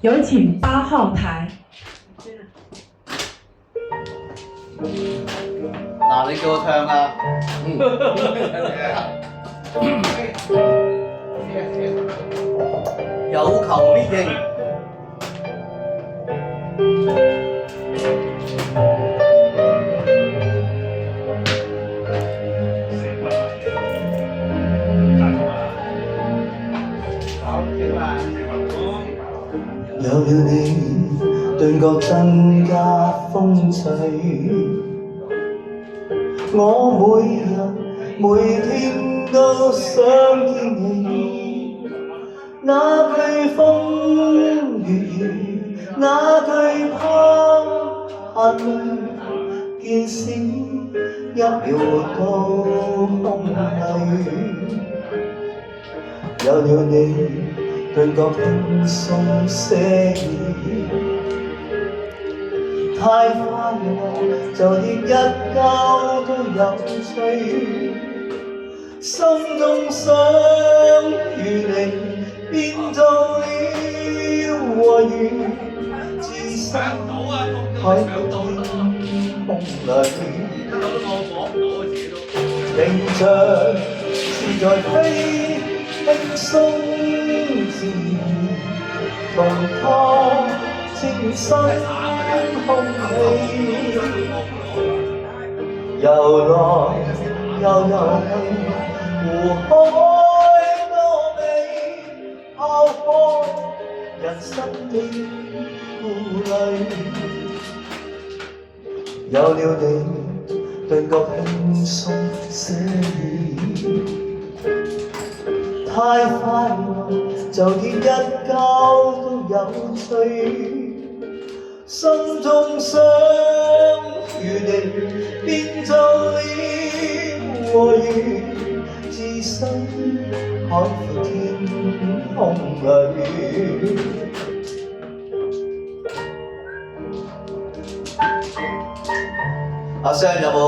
有请8号台。嗱，你叫我唱啊！有求必應。有了你，頓覺更加風趣。我每日每天都想見你，那句風雨雨，那句怕眼淚，見閃一秒活到空虛。有了你，頓覺輕鬆些矣。太快樂，就連一覺都有趣。心中想與你變做了和魚，置身海闊天空裏。形象是在飛，輕鬆自然，同他清新空氣，遊來又遊去，湖海多美，拋開人生的顧慮。有了你，頓覺輕鬆些矣。太快樂，就連一覺都有趣。心中想與你變做了和魚，置身海闊天空裏。阿雙有冇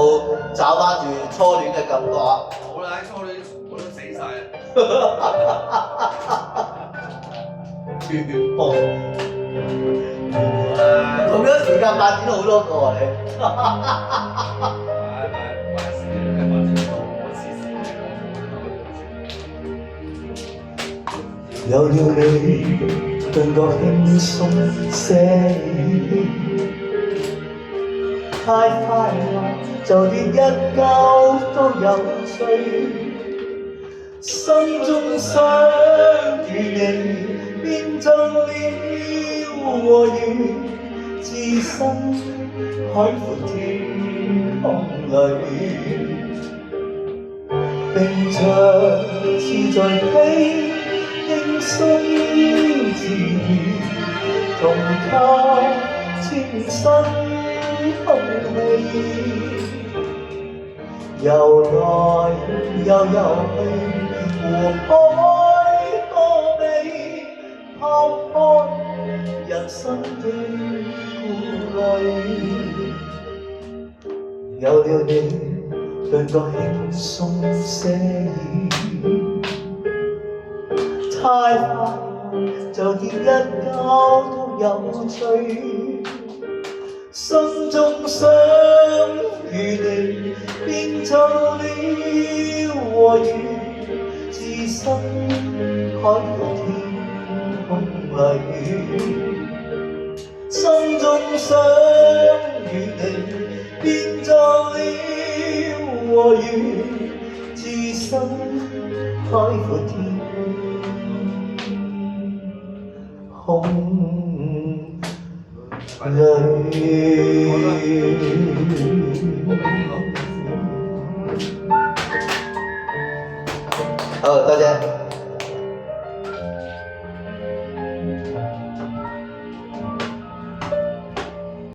找翻住初戀嘅感覺啊？冇啦，初戀我都死晒啦。天空。咁樣時間發展好多個啊你。有了你，頓覺輕鬆些矣。太快樂，就連一覺都有趣。心中想與你變做了和魚，置身海闊天空裏。並像是在飛，輕鬆自然，同他清新空氣，遊來又遊去，湖海多美，拋開人生的顧慮。有了你，頓覺輕鬆些矣。太快樂，就連一覺都有趣。心中想與你變做了和魚，置身海闊天空裏。心中想與你變做了和魚，置身海闊天空裏。好，多謝。